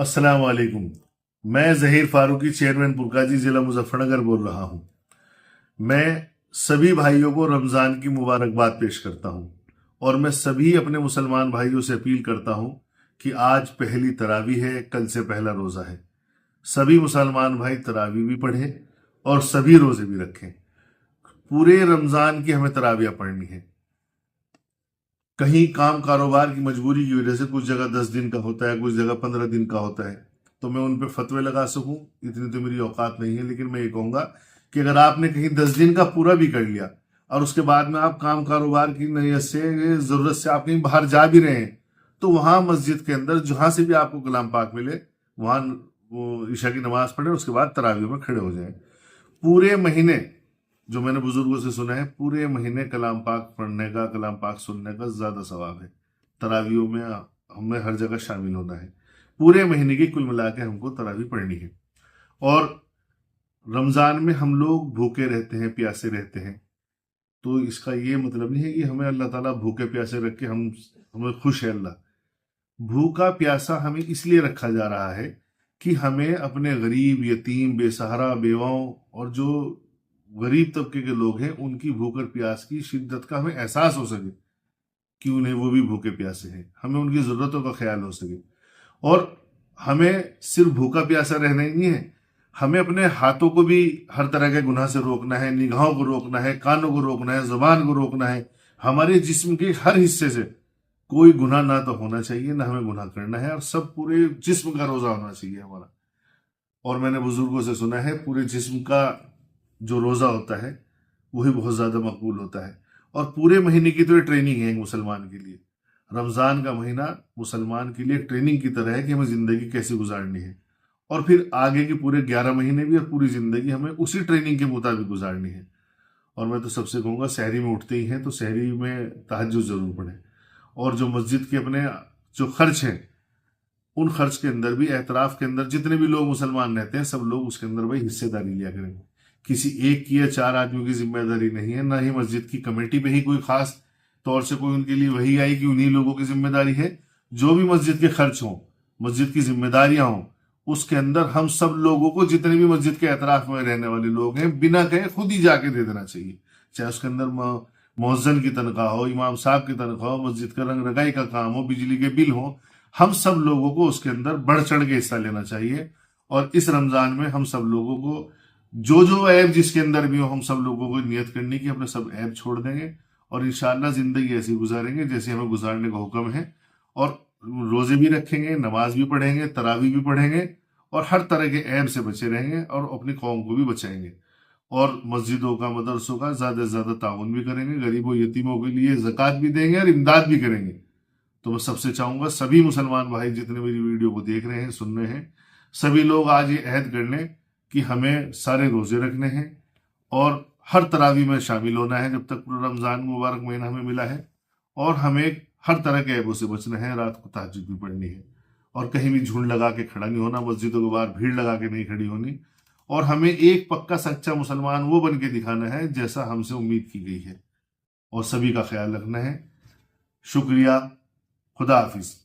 अस्सलाम वालेकुम। मैं जहीर फारूकी चेयरमैन पुरकाजी जिला मुजफ्फरनगर बोल रहा हूँ। मैं सभी भाइयों को रमज़ान की मुबारकबाद पेश करता हूँ और मैं सभी अपने मुसलमान भाइयों से अपील करता हूँ कि आज पहली तरावी है, कल से पहला रोज़ा है। सभी मुसलमान भाई तरावी भी पढ़ें और सभी रोज़े भी रखें। पूरे रमज़ान की हमें तरावियाँ पढ़नी है। कहीं काम कारोबार की मजबूरी की वजह से कुछ जगह 10 दिन का होता है, कुछ जगह 15 दिन का होता है, तो मैं उन पे फतवे लगा सकूं इतनी तो मेरी औकात नहीं है। लेकिन मैं ये कहूंगा कि अगर आपने कहीं 10 दिन का पूरा भी कर लिया और उसके बाद में आप काम कारोबार की नीयत से, जरूरत से आप कहीं बाहर जा भी रहे हैं, तो वहां मस्जिद के अंदर जहां से भी आपको कलाम पाक मिले वहां वो ईशा की नमाज पढ़े, उसके बाद तरावी में खड़े हो जाएं। पूरे महीने, जो मैंने बुजुर्गों से सुना है, पूरे महीने कलाम पाक पढ़ने का, कलाम पाक सुनने का ज्यादा सवाब है। तरावियों में हमें हर जगह शामिल होना है। पूरे महीने की कुल मिला के हमको तरावी पढ़नी है। और रमजान में हम लोग भूखे रहते हैं, प्यासे रहते हैं, तो इसका ये मतलब नहीं है कि हमें अल्लाह ताला भूखे प्यासे रख के हमें खुश है। अल्लाह भूखा प्यासा हमें इसलिए रखा जा रहा है कि हमें अपने गरीब, यतीम, बेसहारा, बेवाओं और जो गरीब तबके के लोग हैं उनकी भूख और प्यास की शिद्दत का हमें एहसास हो सके कि उन्हें वो भी भूखे प्यासे हैं, हमें उनकी जरूरतों का ख्याल हो सके। और हमें सिर्फ भूखा प्यासा रहना ही नहीं है, हमें अपने हाथों को भी हर तरह के गुनाह से रोकना है, निगाहों को रोकना है, कानों को रोकना है, जुबान को रोकना है। हमारे जिस्म के हर हिस्से से कोई गुनाह ना तो होना चाहिए, ना हमें गुनाह करना है, और सब पूरे जिस्म का रोजा होना चाहिए हमारा। और मैंने बुजुर्गों से सुना है पूरे जिस्म का जो रोजा होता है वही बहुत ज्यादा मकबूल होता है। और पूरे महीने की तो ये ट्रेनिंग है एक मुसलमान के लिए। रमजान का महीना मुसलमान के लिए ट्रेनिंग की तरह है कि हमें जिंदगी कैसे गुजारनी है, और फिर आगे के पूरे 11 महीने भी और पूरी जिंदगी हमें उसी ट्रेनिंग के मुताबिक गुजारनी है। और मैं तो सबसे कहूंगा, शहरी में उठते ही हैं तो शहरी में तहज्जुद जरूर पढ़ें। और जो मस्जिद के अपने जो खर्च हैं, उन खर्च के अंदर भी, एतराफ के अंदर जितने भी लोग मुसलमान रहते हैं सब लोग उसके अंदर भाई हिस्सेदारी लिया करें। किसी एक की या 4 आदमियों की जिम्मेदारी नहीं है, ना ही मस्जिद की कमेटी पे ही कोई खास तौर से कोई उनके लिए वही आई कि उन्हीं लोगों की जिम्मेदारी है। जो भी मस्जिद के खर्च हों, मस्जिद की जिम्मेदारियां हों, उसके अंदर हम सब लोगों को, जितने भी मस्जिद के एतराफ में रहने वाले लोग हैं, बिना कहे खुद ही जाके दे देना चाहिए। चाहे उसके अंदर मौजन की तनख्वाह हो, इमाम साहब की तनख्वाह हो, मस्जिद का रंग रगाई का काम हो, बिजली के बिल हो, हम सब लोगों को उसके अंदर बढ़ चढ़ के हिस्सा लेना चाहिए। और इस रमजान में हम सब लोगों को जो जो ऐब जिसके अंदर भी हो, हम सब लोगों को नियत करने की अपने सब ऐब छोड़ देंगे और इंशाअल्लाह जिंदगी ऐसी गुजारेंगे जैसे हमें गुजारने का हुक्म है। और रोजे भी रखेंगे, नमाज भी पढ़ेंगे, तरावी भी पढ़ेंगे, और हर तरह के ऐब से बचे रहेंगे और अपनी कौम को भी बचाएंगे। और मस्जिदों का, मदरसों का ज्यादा से ज्यादा ताउन भी करेंगे, गरीबों यतीमों के लिए ज़कात भी देंगे और इमदाद भी करेंगे। तो मैं सबसे चाहूंगा, सभी मुसलमान भाई जितने मेरी वीडियो को देख रहे हैं, सुन रहे हैं, सभी लोग आज ये अहद कर लें कि हमें सारे रोजे रखने हैं और हर तरावी में शामिल होना है जब तक पूरा रमजान मुबारक महीना हमें मिला है। और हमें हर तरह के ऐबों से बचना है, रात को तहज्जुद भी पढ़नी है, और कहीं भी झुंड लगा के खड़ा नहीं होना, मस्जिदों के बाहर भीड़ लगा के नहीं खड़ी होनी। और हमें एक पक्का सच्चा मुसलमान वो बन के दिखाना है जैसा हमसे उम्मीद की गई है, और सभी का ख्याल रखना है। शुक्रिया। खुदा हाफिज।